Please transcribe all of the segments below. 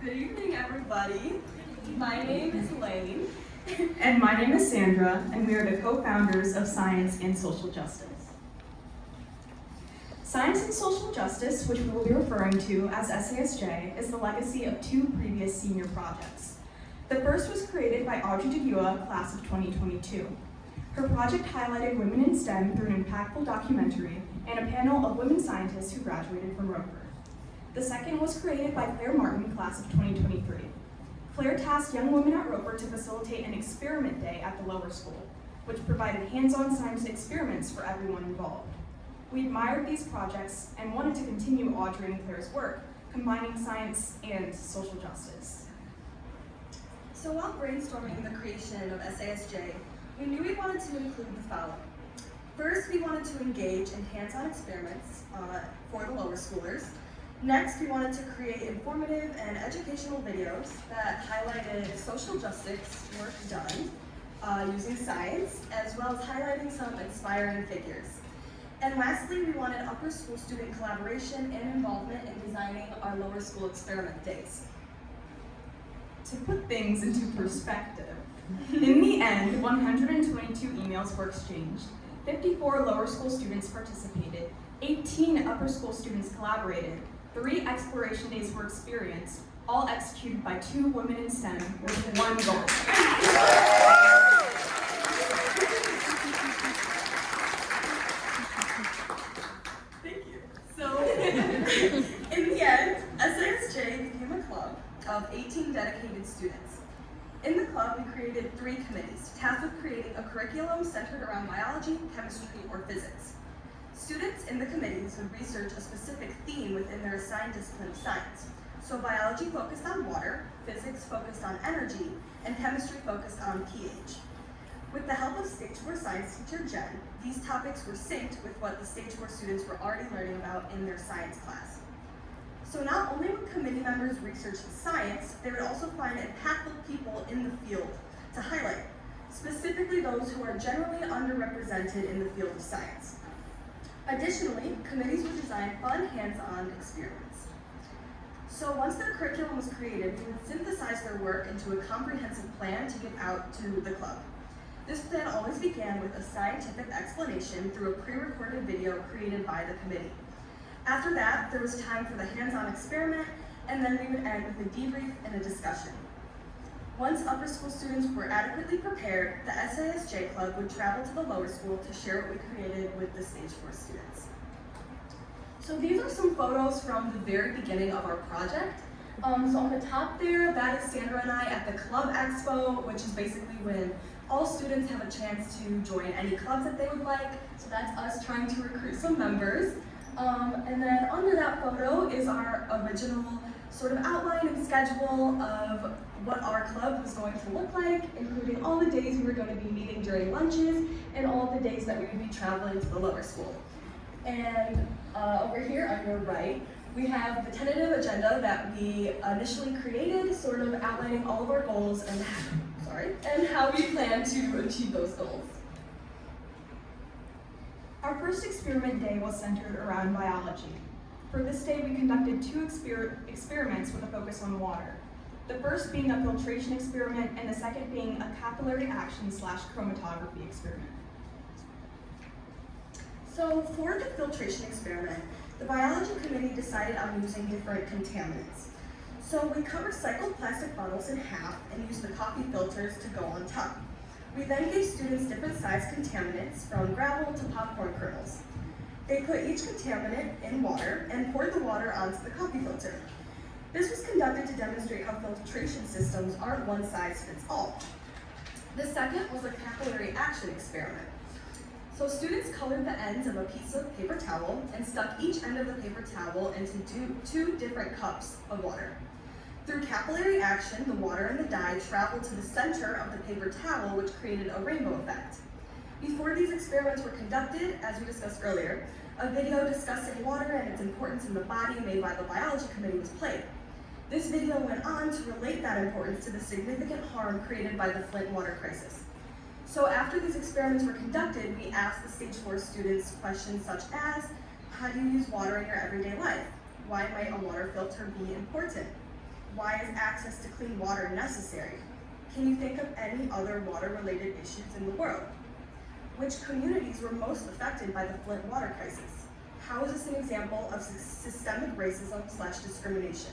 Good evening, everybody. My name is Lane. And my name is Sandra, and we are the co-founders of Science and Social Justice. Science and Social Justice, which we will be referring to as SCSJ, is the legacy of two previous senior projects. The first was created by Audrey DeGua, class of 2022. Her project highlighted women in STEM through an impactful documentary and a panel of women scientists who graduated from Roper. The second was created by Claire Martin, class of 2023. Claire tasked young women at Roper to facilitate an experiment day at the lower school, which provided hands-on science experiments for everyone involved. We admired these projects and wanted to continue Audrey and Claire's work, combining science and social justice. So while brainstorming the creation of SASJ, we knew we wanted to include the following. First, we wanted to engage in hands-on experiments for the lower schoolers. Next, we wanted to create informative and educational videos that highlighted social justice work done using science, as well as highlighting some inspiring figures. And lastly, we wanted upper school student collaboration and involvement in designing our lower school experiment days. To put things into perspective, in the end, 122 emails were exchanged, 54 lower school students participated, 18 upper school students collaborated, 3 exploration days were experienced, all executed by 2 women in STEM with 1 goal. Thank you. So, in the end, SCSJ became a club of 18 dedicated students. In the club, we created 3 committees, tasked with creating a curriculum centered around biology, chemistry, or physics. Students in the committees would research a specific theme within their assigned discipline of science. So biology focused on water, physics focused on energy, and chemistry focused on pH. With the help of Stage 4 science teacher Jen, these topics were synced with what the Stage 4 students were already learning about in their science class. So not only would committee members research the science, they would also find impactful people in the field to highlight, specifically those who are generally underrepresented in the field of science. Additionally, committees would design fun, hands-on experiments. So once their curriculum was created, we would synthesize their work into a comprehensive plan to give out to the club. This plan always began with a scientific explanation through a pre-recorded video created by the committee. After that, there was time for the hands-on experiment, and then we would end with a debrief and a discussion. Once upper school students were adequately prepared, the SASJ Club would travel to the lower school to share what we created with the Stage 4 students. So these are some photos from the very beginning of our project. So on the top there, that is Sandra and I at the Club Expo, which is basically when all students have a chance to join any clubs that they would like. So that's us trying to recruit some members. And then under that photo is our original sort of outline and schedule of what our club was going to look like, including all the days we were going to be meeting during lunches and all the days that we would be traveling to the lower school. And over here on your right, we have the tentative agenda that we initially created, sort of outlining all of our goals and how we plan to achieve those goals. Our first experiment day was centered around biology. For this day, we conducted 2 experiments with a focus on water. The first being a filtration experiment, and the second being a capillary action / chromatography experiment. So for the filtration experiment, the biology committee decided on using different contaminants. So we cut recycled plastic bottles in half and used the coffee filters to go on top. We then gave students different sized contaminants, from gravel to popcorn kernels. They put each contaminant in water and poured the water onto the coffee filter. This was conducted to demonstrate how filtration systems aren't one size fits all. The second was a capillary action experiment. So students colored the ends of a piece of paper towel and stuck each end of the paper towel into 2 different cups of water. Through capillary action, the water and the dye traveled to the center of the paper towel, which created a rainbow effect. Before these experiments were conducted, as we discussed earlier, a video discussing water and its importance in the body made by the biology committee was played. This video went on to relate that importance to the significant harm created by the Flint water crisis. So after these experiments were conducted, we asked the Stage 4 students questions such as, how do you use water in your everyday life? Why might a water filter be important? Why is access to clean water necessary? Can you think of any other water-related issues in the world? Which communities were most affected by the Flint water crisis? How is this an example of systemic racism/discrimination?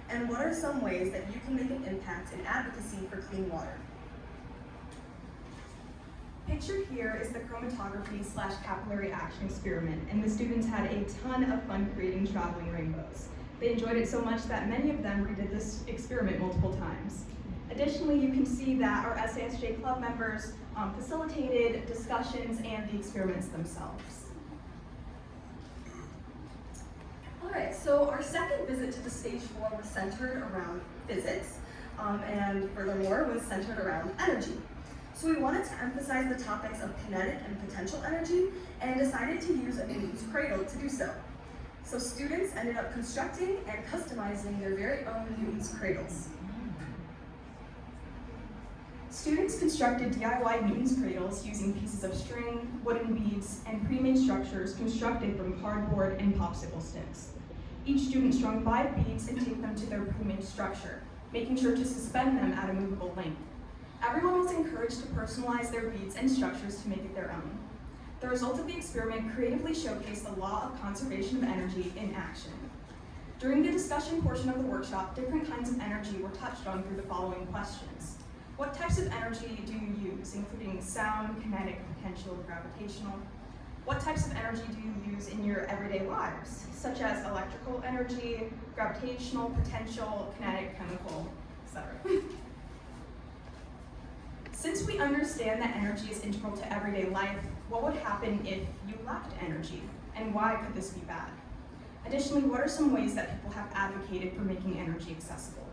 And what are some ways that you can make an impact in advocacy for clean water? Pictured here is the chromatography/capillary action experiment, and the students had a ton of fun creating traveling rainbows. They enjoyed it so much that many of them redid this experiment multiple times. Additionally, you can see that our SCSJ club members facilitated discussions and the experiments themselves. All right, so our second visit to the stage 4 was centered around physics, and furthermore was centered around energy. So we wanted to emphasize the topics of kinetic and potential energy and decided to use a Newton's cradle to do so. So students ended up constructing and customizing their very own Newton's cradles. Students constructed DIY Newton's cradles using pieces of string, wooden beads, and pre-made structures constructed from cardboard and popsicle sticks. Each student strung 5 beads and taped them to their pre-made structure, making sure to suspend them at a movable length. Everyone was encouraged to personalize their beads and structures to make it their own. The result of the experiment creatively showcased the law of conservation of energy in action. During the discussion portion of the workshop, different kinds of energy were touched on through the following questions. What types of energy do you use, including sound, kinetic, potential, gravitational? What types of energy do you use in your everyday lives, such as electrical energy, gravitational, potential, kinetic, chemical, etc.? Since we understand that energy is integral to everyday life, what would happen if you lacked energy, and why could this be bad? Additionally, what are some ways that people have advocated for making energy accessible?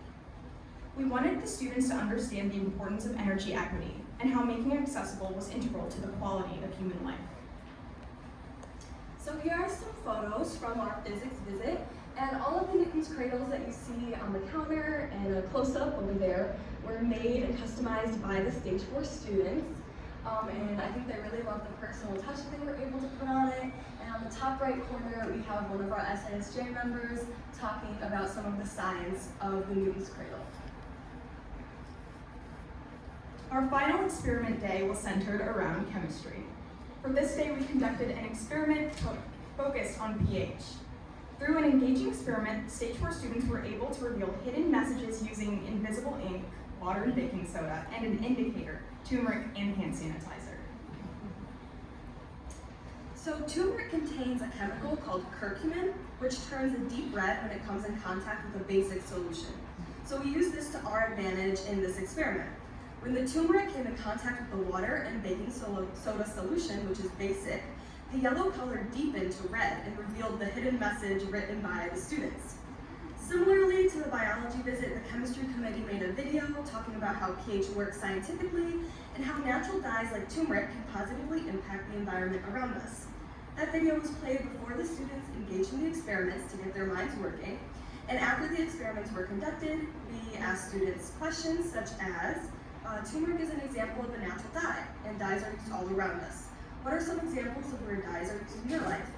We wanted the students to understand the importance of energy equity and how making it accessible was integral to the quality of human life. So here are some photos from our physics visit, and all of the Newton's cradles that you see on the counter and a close-up over there were made and customized by the Stage 4 students. And I think they really loved the personal touch that they were able to put on it. And on the top right corner, we have one of our SCSJ members talking about some of the science of the Newton's cradle. Our final experiment day was centered around chemistry. For this day, we conducted an experiment focused on pH. Through an engaging experiment, Stage 4 students were able to reveal hidden messages using invisible ink, water and baking soda, and an indicator, turmeric, and hand sanitizer. So turmeric contains a chemical called curcumin, which turns a deep red when it comes in contact with a basic solution. So we use this to our advantage in this experiment. When the turmeric came in contact with the water and baking soda solution, which is basic, the yellow color deepened to red and revealed the hidden message written by the students. Similarly to the biology visit, the chemistry committee made a video talking about how pH works scientifically and how natural dyes like turmeric can positively impact the environment around us. That video was played before the students engaged in the experiments to get their minds working, and after the experiments were conducted, we asked students questions such as, turmeric is an example of a natural dye, and dyes are used all around us. What are some examples of where dyes are used in your life?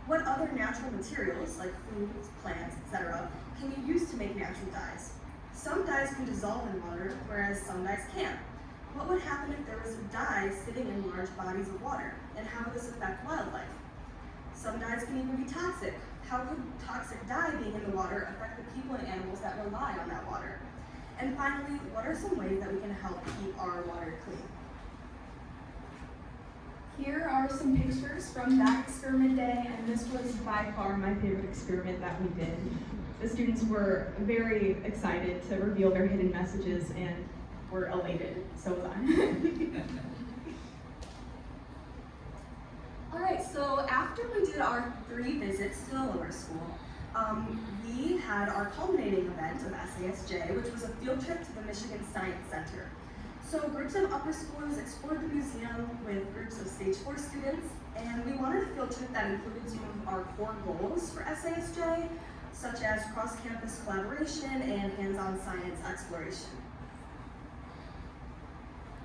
What other natural materials, like foods, plants, etc., can you use to make natural dyes? Some dyes can dissolve in water, whereas some dyes can't. What would happen if there was a dye sitting in large bodies of water, and how would this affect wildlife? Some dyes can even be toxic. How could toxic dye being in the water affect the people and animals that rely on that water? And finally, what are some ways that we can help keep our water clean? Here are some pictures from that experiment day, and this was by far my favorite experiment that we did. The students were very excited to reveal their hidden messages and were elated, so was I. All right, so after we did our 3 visits to the lower school, we had our culminating event of SCSJ, which was a field trip to the Michigan Science Center. So groups of upper schoolers explored the museum with groups of Stage 4 students, and we wanted a field trip that included some of our core goals for SCSJ, such as cross-campus collaboration and hands-on science exploration.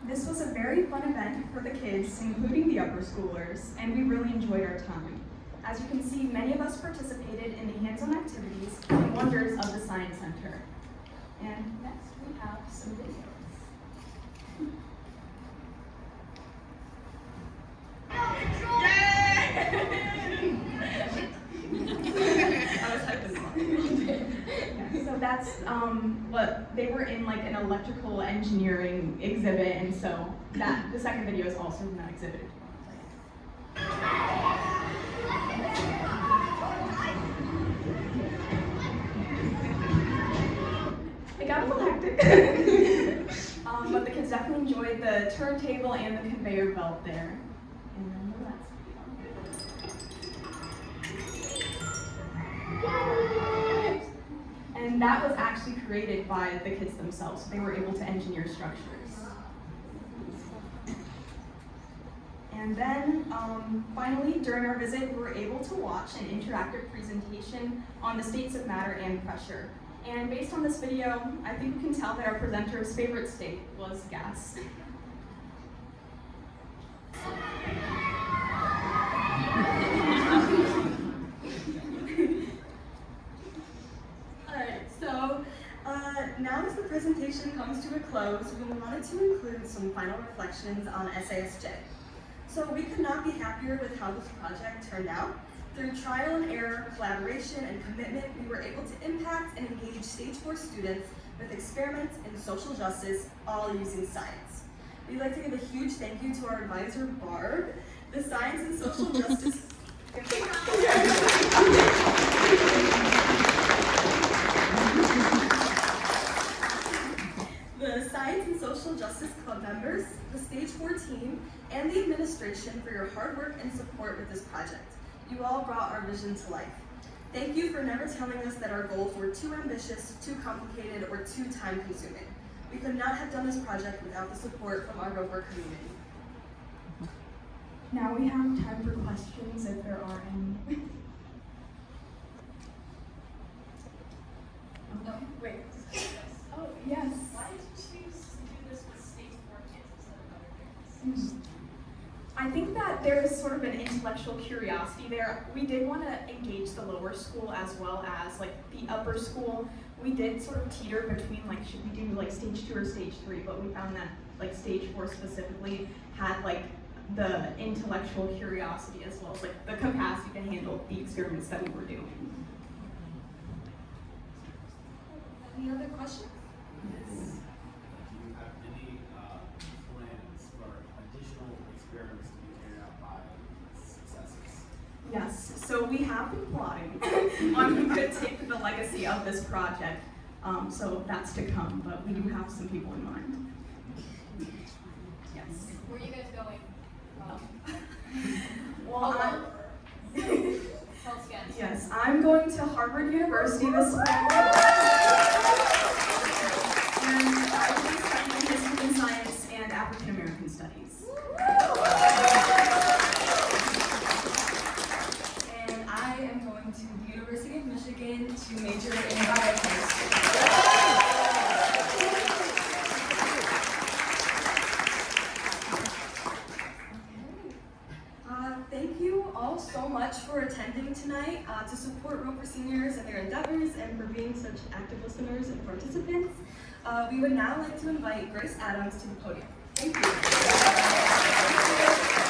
This was a very fun event for the kids, including the upper schoolers, and we really enjoyed our time. As you can see, many of us participated in the hands-on activities and wonders of the Science Center. And next we have some videos. I was hyping them up. So that's what they were in, like an electrical engineering exhibit, and so that the second video is also from that exhibit. It got a little hectic, but the kids definitely enjoyed the turntable and the conveyor belt there. And then the last video. And that was actually created by the kids themselves. They were able to engineer structures. And then, finally, during our visit, we were able to watch an interactive presentation on the states of matter and pressure. And based on this video, I think we can tell that our presenter's favorite state was gas. Alright, so now as the presentation comes to a close, we wanted to include some final reflections on SCSJ. So we could not be happier with how this project turned out. Through trial and error, collaboration, and commitment, we were able to impact and engage Stage 4 students with experiments in social justice, all using science. We'd like to give a huge thank you to our advisor, Barb, the Science and Social Justice the Science and Social Justice Club members, the Stage 4 team, and the administration for your hard work and support with this project. You all brought our vision to life. Thank you for never telling us that our goals were too ambitious, too complicated, or too time-consuming. We could not have done this project without the support from our Roper community. Now we have time for questions if there are any. No, wait. Oh, yes. Why did you choose to do this with Stage 4 kids instead of other kids? I think that there is sort of an intellectual curiosity there. We did want to engage the lower school as well as like the upper school. We did sort of teeter between like, should we do like stage 2 or stage 3, but we found that like stage 4 specifically had like the intellectual curiosity as well as like the capacity to handle the experiments that we were doing. Any other questions? Do you have any plans for additional experiments to be carried out by successors? Yes, so we have been plotting on who could take the legacy of this project. So that's to come, but we do have some people in mind. Yes. Where are you guys going? Well, Tell us again. yes, I'm going to Harvard University this fall. And I will be studying history and science and African American studies. And I am going to the University of Michigan to major in biochemistry. Thank you all so much for attending tonight, to support Roper seniors and their endeavors, and for being such active listeners and participants. We would now like to invite Grace Adams to the podium. Thank you.